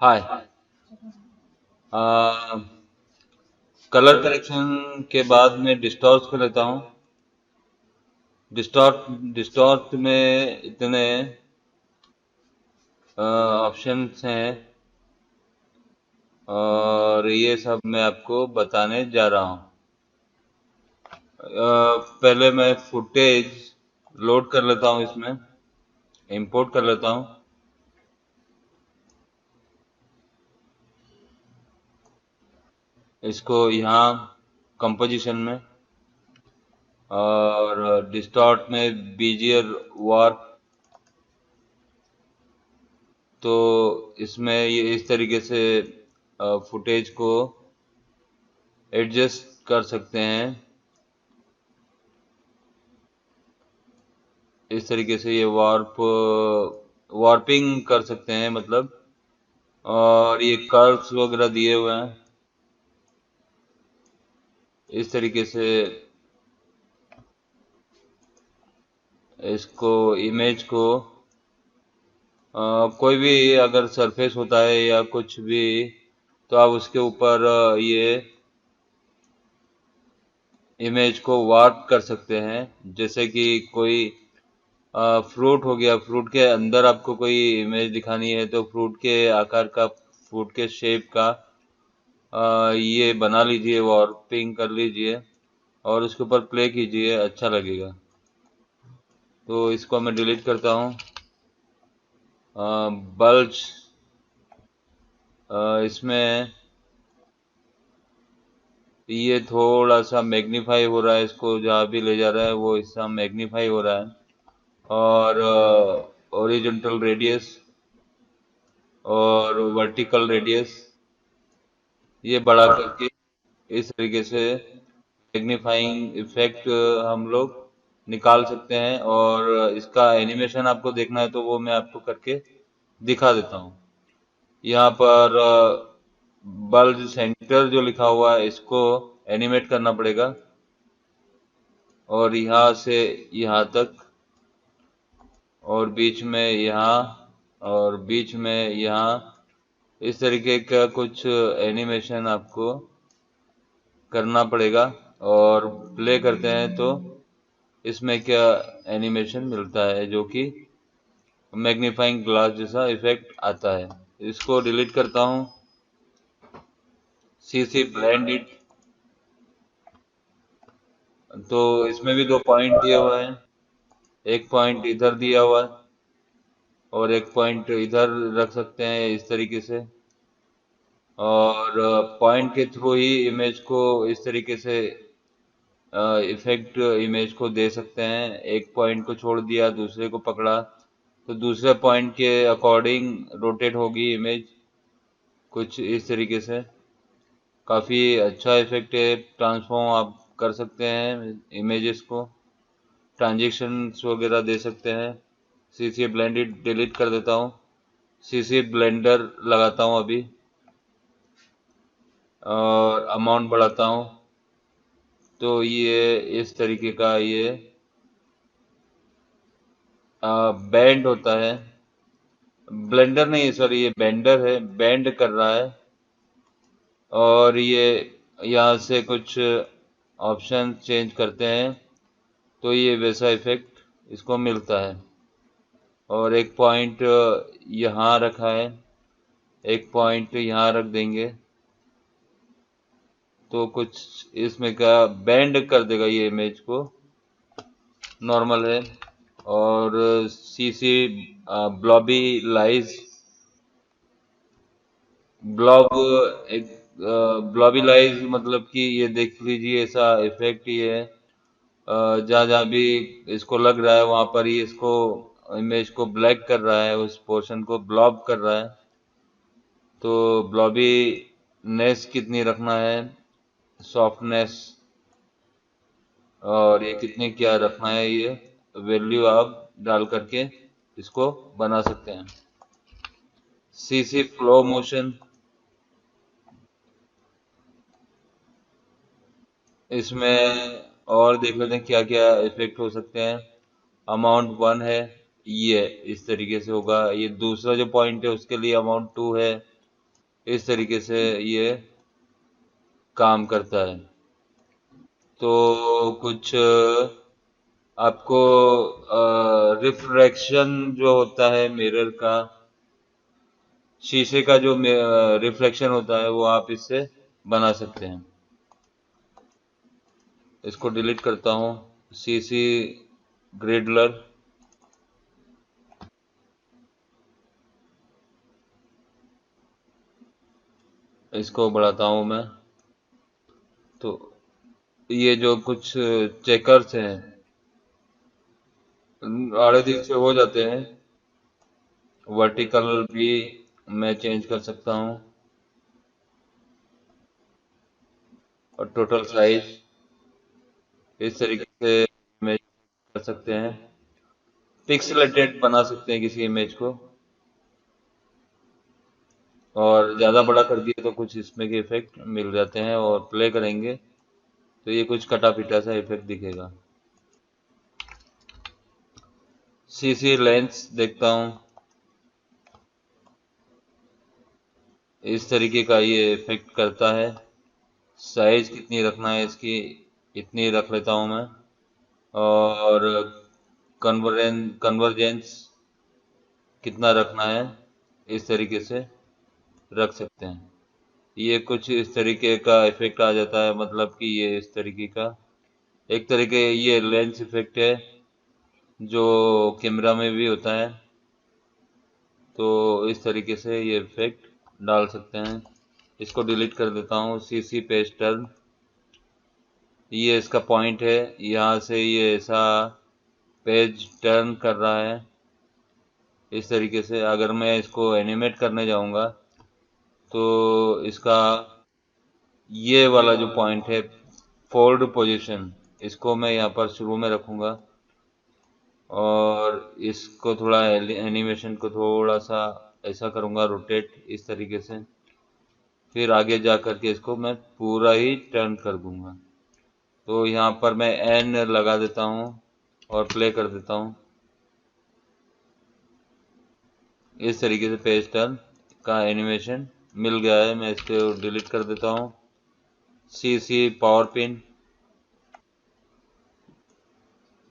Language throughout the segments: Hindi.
हाय। कलर करेक्शन के बाद में डिस्टॉर्ट कर लेता हूँ। डिस्टॉर्ट डिस्टॉर्ट में इतने ऑप्शंस हैं और ये सब मैं आपको बताने जा रहा हूँ। पहले मैं फुटेज लोड कर लेता हूँ, इसमें इंपोर्ट कर लेता हूँ। इसको यहाँ कंपोजिशन में और डिस्टॉर्ट में बीजियर वार्प, तो इसमें ये इस तरीके से फुटेज को एडजस्ट कर सकते हैं। इस तरीके से ये वार्पिंग कर सकते हैं मतलब। और ये कर्व्स वगैरह दिए हुए हैं इस तरीके से। इसको इमेज को कोई भी अगर सरफेस होता है या कुछ भी, तो आप उसके ऊपर ये इमेज को वार्प कर सकते हैं। जैसे कि कोई फ्रूट हो गया, फ्रूट के अंदर आपको कोई इमेज दिखानी है तो फ्रूट के आकार का, फ्रूट के शेप का ये बना लीजिए, वार्पिंग कर लीजिए और उसके ऊपर प्ले कीजिए, अच्छा लगेगा। तो इसको मैं डिलीट करता हूँ। बल्ज इसमें ये थोड़ा सा मैग्नीफाई हो रहा है, इसको जहाँ भी ले जा रहा है वो इसका मैग्नीफाई हो रहा है। और ओरिजेंटल रेडियस और वर्टिकल रेडियस ये बढ़ा करके इस तरीके से मैग्नीफाइंग इफेक्ट हम लोग निकाल सकते हैं। और इसका एनिमेशन आपको देखना है तो वो मैं आपको करके दिखा देता हूँ। यहाँ पर बल्ज सेंटर जो लिखा हुआ है इसको एनिमेट करना पड़ेगा, और यहाँ से यहाँ तक, और बीच में यहाँ, और बीच में यहाँ, इस तरीके का कुछ एनिमेशन आपको करना पड़ेगा। और प्ले करते हैं तो इसमें क्या एनिमेशन मिलता है, जो कि मैग्नीफाइंग ग्लास जैसा इफेक्ट आता है। इसको डिलीट करता हूँ। सीसी ब्लेंड इट, तो इसमें भी दो पॉइंट दिया हुआ है। एक पॉइंट इधर दिया हुआ है और एक पॉइंट इधर रख सकते हैं इस तरीके से। और पॉइंट के थ्रू ही इमेज को इस तरीके से इफेक्ट इमेज को दे सकते हैं। एक पॉइंट को छोड़ दिया, दूसरे को पकड़ा तो दूसरे पॉइंट के अकॉर्डिंग रोटेट होगी इमेज, कुछ इस तरीके से। काफ़ी अच्छा इफेक्ट है। ट्रांसफॉर्म आप कर सकते हैं इमेजेस को, ट्रांजिशंस वगैरह दे सकते हैं। सीसी ब्लेंडेड डिलीट कर देता हूँ, सीसी ब्लेंडर लगाता हूँ अभी, और अमाउंट बढ़ाता हूँ। तो ये इस तरीके का ये बैंड होता है। ब्लेंडर नहीं, सॉरी, ये बेंडर है, बेंड कर रहा है। और ये यहाँ से कुछ ऑप्शन चेंज करते हैं तो ये वैसा इफेक्ट इसको मिलता है। और एक पॉइंट यहाँ रखा है, एक पॉइंट यहाँ रख देंगे तो कुछ इसमें का बेंड कर देगा ये इमेज को। नॉर्मल है। और सीसी ब्लॉबी लाइज, ब्लॉब, एक ब्लॉबी लाइज मतलब कि ये देख लीजिए, ऐसा इफेक्ट ये है। जहाँ जहाँ भी इसको लग रहा है वहां पर ही इसको इमेज को ब्लैक कर रहा है, उस पोर्शन को ब्लॉब कर रहा है। तो ब्लॉबी नेस कितनी रखना है, सॉफ्टनेस, और ये कितने क्या रखना है, ये वैल्यू आप डाल करके इसको बना सकते हैं। सीसी फ्लो मोशन, इसमें और देख लेते हैं क्या क्या इफेक्ट हो सकते हैं। अमाउंट 1 है, ये इस तरीके से होगा। ये दूसरा जो पॉइंट है उसके लिए अमाउंट 2 है। इस तरीके से ये काम करता है। तो कुछ आपको रिफ्रैक्शन जो होता है मिरर का, शीशे का जो रिफ्लेक्शन होता है वो आप इससे बना सकते हैं। इसको डिलीट करता हूँ। सीसी ग्रिडलर, इसको बढ़ाता हूँ मैं। तो ये जो कुछ चेकर्स हैं आड़े दिख से हो जाते हैं। वर्टिकल भी मैं चेंज कर सकता हूँ, और टोटल साइज इस तरीके से इमेज कर सकते हैं। पिक्सेलेटेड बना सकते हैं किसी इमेज को, और ज्यादा बड़ा कर दिए तो कुछ इसमें के इफेक्ट मिल जाते हैं, और प्ले करेंगे तो ये कुछ कटा पिटा सा इफेक्ट दिखेगा। सीसी लेंस देखता हूँ, इस तरीके का ये इफेक्ट करता है। साइज कितनी रखना है इसकी, इतनी रख लेता हूँ मैं। और कन्वर्जेंस कितना रखना है, इस तरीके से रख सकते हैं। ये कुछ इस तरीके का इफेक्ट आ जाता है, मतलब कि ये इस तरीके का एक तरीके ये लेंस इफेक्ट है जो कैमरा में भी होता है। तो इस तरीके से ये इफेक्ट डाल सकते हैं। इसको डिलीट कर देता हूँ। सीसी पेज टर्न, ये इसका पॉइंट है, यहाँ से ये ऐसा पेज टर्न कर रहा है। इस तरीके से अगर मैं इसको एनिमेट करने जाऊंगा तो इसका ये वाला जो पॉइंट है फोल्ड पोजीशन, इसको मैं यहाँ पर शुरू में रखूंगा, और इसको थोड़ा एनिमेशन को थोड़ा सा ऐसा करूंगा रोटेट इस तरीके से। फिर आगे जा करके इसको मैं पूरा ही टर्न कर दूंगा। तो यहाँ पर मैं एन लगा देता हूँ और प्ले कर देता हूँ। इस तरीके से पेज टर्न का एनिमेशन मिल गया है। मैं इसको डिलीट कर देता हूँ। सीसी पावर पिन,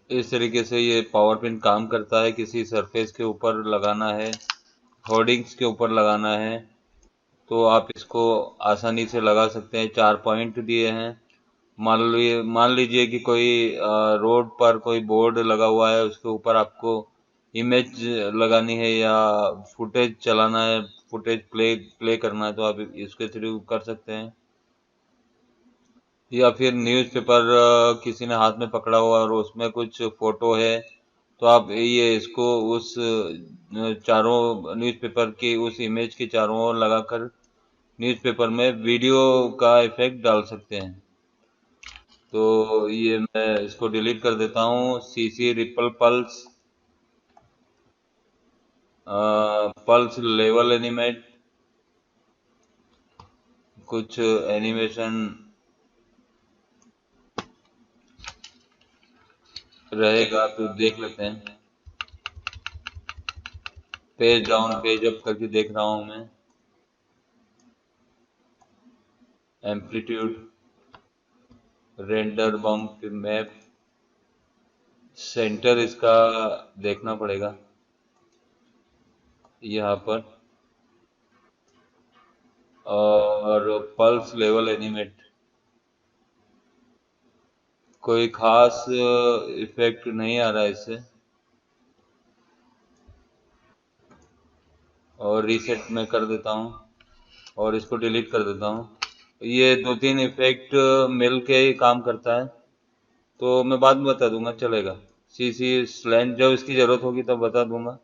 इस तरीके से ये पावर पिन काम करता है। किसी सरफेस के ऊपर लगाना है, होर्डिंग्स के ऊपर लगाना है, तो आप इसको आसानी से लगा सकते हैं। 4 पॉइंट दिए हैं। मान लीजिए कि कोई रोड पर कोई बोर्ड लगा हुआ है, उसके ऊपर आपको इमेज लगानी है या फुटेज चलाना है, फुटेज प्ले करना है, तो आप इसके थ्रू कर सकते हैं। या फिर न्यूज़पेपर किसी ने हाथ में पकड़ा हुआ और उसमें कुछ फोटो है, तो आप ये इसको उस चारों न्यूज़पेपर की उस इमेज के चारों ओर लगाकर न्यूज़पेपर में वीडियो का इफेक्ट डाल सकते हैं। तो ये मैं इसको डिलीट कर देता हूँ। CC ripple pulse, pulse level animate, कुछ एनिमेशन रहेगा तो देख लेते हैं। पेज डाउन पेज अप करके देख रहा हूँ मैं। Amplitude, render bump map, centre इसका देखना पड़ेगा यहाँ पर। और पल्स लेवल एनिमेट, कोई खास इफेक्ट नहीं आ रहा है इससे, और रीसेट में कर देता हूँ और इसको डिलीट कर देता हूँ। ये 2-3 इफेक्ट मिल के ही काम करता है, तो मैं बाद में बता दूंगा, चलेगा। सीसी स्लैंट, जब इसकी जरूरत होगी तब बता दूंगा।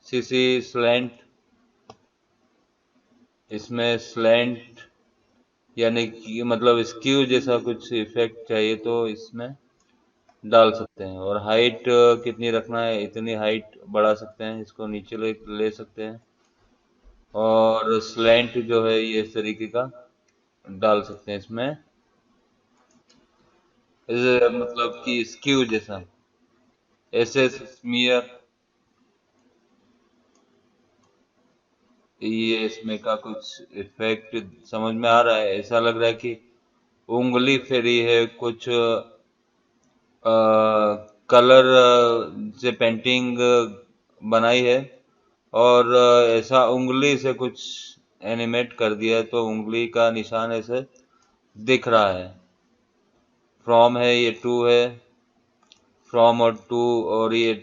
सीसी स्लैंट, इसमें स्लैंट यानी कि मतलब स्क्यू जैसा कुछ इफेक्ट चाहिए तो इसमें डाल सकते हैं। और हाइट कितनी रखना है, इतनी हाइट बढ़ा सकते हैं, इसको नीचे ले सकते हैं। और स्लैंट जो है ये इस तरीके का डाल सकते हैं इसमें, मतलब कि स्क्यू जैसा। एस एस स्मीयर, ये इसमें का कुछ इफेक्ट समझ में आ रहा है? ऐसा लग रहा है कि उंगली फेरी है, कुछ कलर से पेंटिंग बनाई है, और ऐसा उंगली से कुछ एनिमेट कर दिया है, तो उंगली का निशान ऐसे दिख रहा है। फ्रॉम है, ये टू है, फ्रॉम और टू, और ये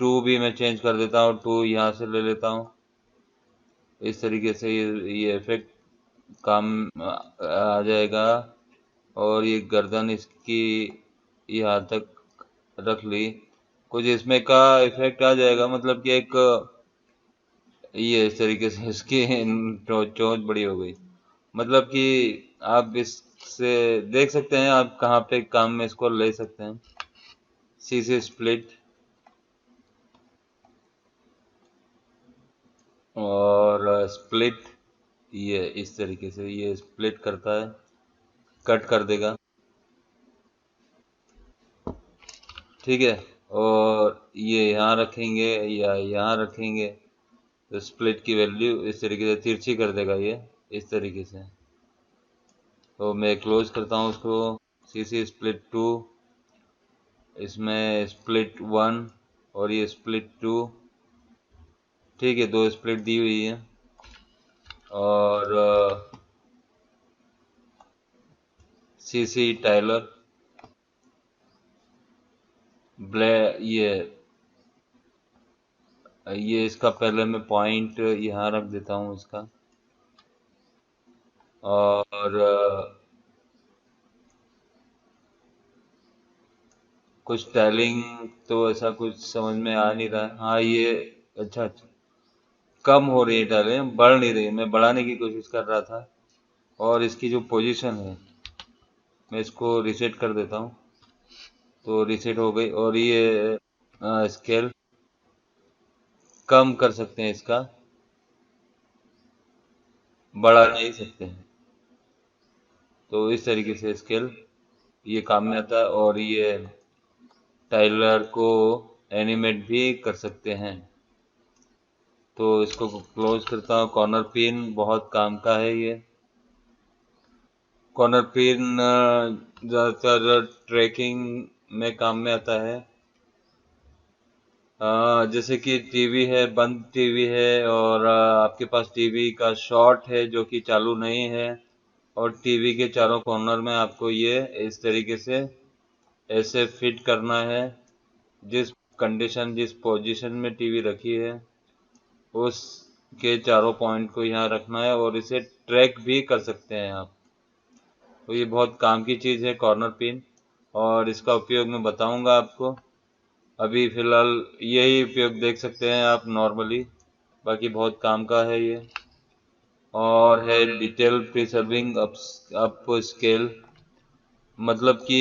टू भी मैं चेंज कर देता हूँ, टू यहाँ से ले लेता हूँ। इस तरीके से ये इफेक्ट काम आ जाएगा। और ये गर्दन इसकी यहाँ तक रख ली, कुछ इसमें का इफेक्ट आ जाएगा, मतलब कि एक ये इस तरीके से इसकी चोंच बड़ी हो गई। मतलब कि आप इससे देख सकते हैं आप कहाँ पे काम में इसको ले सकते हैं। सीसी स्प्लिट, और स्प्लिट, ये इस तरीके से ये स्प्लिट करता है, कट कर देगा। ठीक है, और ये यहाँ रखेंगे या यहाँ रखेंगे, तो स्प्लिट की वैल्यू इस तरीके से तिरछी कर देगा ये, इस तरीके से। तो मैं क्लोज करता हूँ उसको। सीसी स्प्लिट टू, इसमें स्प्लिट वन, और ये स्प्लिट टू। ठीक है, दो स्प्लिट दी हुई है। और सीसी टाइलर ब्लै ये इसका पहले मैं पॉइंट यहाँ रख देता हूँ इसका। और कुछ स्टाइलिंग तो ऐसा कुछ समझ में आ नहीं रहा है। हाँ ये अच्छा अच्छा, कम हो रही है टाइलिंग, बढ़ नहीं रही है। मैं बढ़ाने की कोशिश कर रहा था। और इसकी जो पोजीशन है, मैं इसको रीसेट कर देता हूँ, तो रीसेट हो गई। और ये स्केल कम कर सकते हैं, इसका बढ़ा नहीं सकते हैं। तो इस तरीके से स्केल ये काम में आता है। और ये टाइलर को एनिमेट भी कर सकते हैं। तो इसको क्लोज करता हूँ। कॉर्नर पिन बहुत काम का है ये। कॉर्नर पिन ज़्यादातर ट्रैकिंग में काम में आता है। जैसे कि टीवी है, बंद टीवी है, और आपके पास टीवी का शॉट है जो कि चालू नहीं है, और टीवी के चारों कॉर्नर में आपको ये इस तरीके से ऐसे फिट करना है। जिस कंडीशन, जिस पोजीशन में टीवी रखी है, उस के चारों पॉइंट को यहाँ रखना है, और इसे ट्रैक भी कर सकते हैं आप। तो ये बहुत काम की चीज़ है कॉर्नर पिन, और इसका उपयोग मैं बताऊंगा आपको। अभी फिलहाल यही उपयोग देख सकते हैं आप नॉर्मली, बाकी बहुत काम का है ये। और है डिटेल प्रिजर्विंग अप स्केल, मतलब कि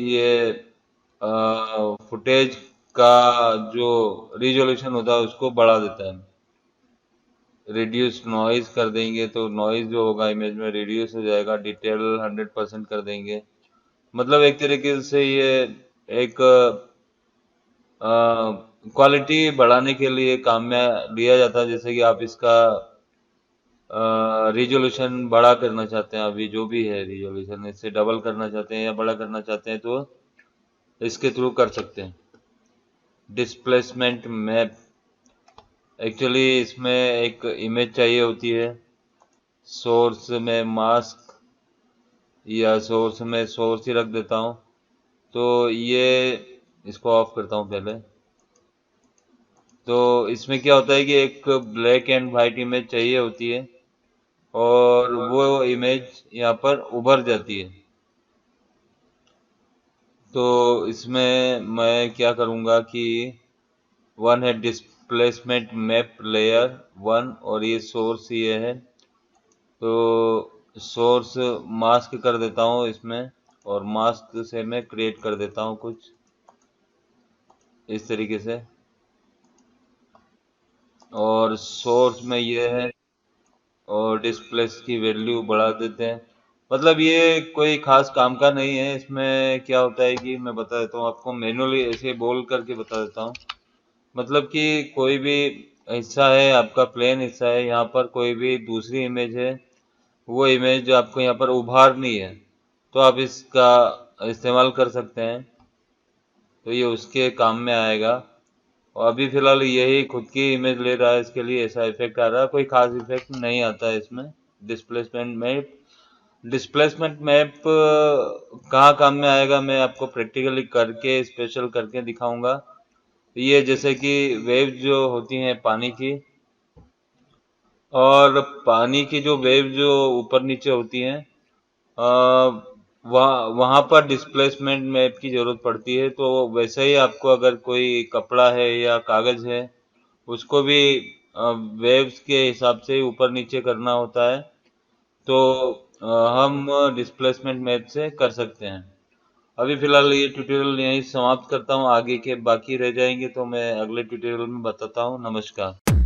ये फुटेज का जो रिजोल्यूशन होता है उसको बढ़ा देता है। रिड्यूस नॉइज कर देंगे तो नॉइज जो होगा इमेज में रिड्यूस हो जाएगा। डिटेल 100% कर देंगे, मतलब एक तरीके से ये एक क्वालिटी बढ़ाने के लिए काम में लिया जाता है। जैसे कि आप इसका रिजोल्यूशन बड़ा करना चाहते हैं, अभी जो भी है रिजोल्यूशन इससे डबल करना चाहते हैं या बड़ा करना चाहते हैं, तो इसके थ्रू कर सकते हैं। डिस्प्लेसमेंट मैप, एक्चुअली इसमें एक इमेज चाहिए होती है। सोर्स में मास्क, या सोर्स में सोर्स ही रख देता हूँ। तो ये इसको ऑफ करता हूँ पहले। तो इसमें क्या होता है कि एक ब्लैक एंड वाइट इमेज चाहिए होती है, और वो इमेज यहाँ पर उभर जाती है। तो इसमें मैं क्या करूँगा कि वन है डिस्प्लेसमेंट मैप लेयर वन, और ये सोर्स ये है। तो सोर्स मास्क कर देता हूँ इसमें, और मास्क से मैं क्रिएट कर देता हूँ कुछ इस तरीके से। और सोर्स में ये है, और डिस्प्लेस की वैल्यू बढ़ा देते हैं। मतलब ये कोई खास काम का नहीं है। इसमें क्या होता है कि मैं बता देता हूँ आपको, मैनुअली ऐसे बोल करके बता देता हूँ। मतलब कि कोई भी हिस्सा है, आपका प्लेन हिस्सा है, यहाँ पर कोई भी दूसरी इमेज है, वो इमेज जो आपको यहाँ पर उभारनी है, तो आप इसका इस्तेमाल कर सकते हैं। तो ये उसके काम में आएगा। और अभी फिलहाल यही खुद की इमेज ले रहा है, इसके लिए ऐसा इफेक्ट आ रहा है, कोई खास इफेक्ट नहीं आता है इसमें। डिस्प्लेसमेंट मैप डिस्प्लेसमेंट मैप कहाँ काम में आएगा, मैं आपको प्रैक्टिकली करके स्पेशल करके दिखाऊंगा। ये जैसे कि वेव जो होती हैं पानी की, और पानी की जो वेव जो ऊपर नीचे होती हैं, वहाँ वहाँ पर डिस्प्लेसमेंट मैप की जरूरत पड़ती है। तो वैसे ही आपको अगर कोई कपड़ा है या कागज है, उसको भी वेव्स के हिसाब से ऊपर नीचे करना होता है। तो हम डिस्प्लेसमेंट मैप से कर सकते हैं। अभी फिलहाल ये ट्यूटोरियल यहीं समाप्त करता हूँ, आगे के बाकी रह जाएंगे तो मैं अगले ट्यूटोरियल में बताता हूँ। नमस्कार।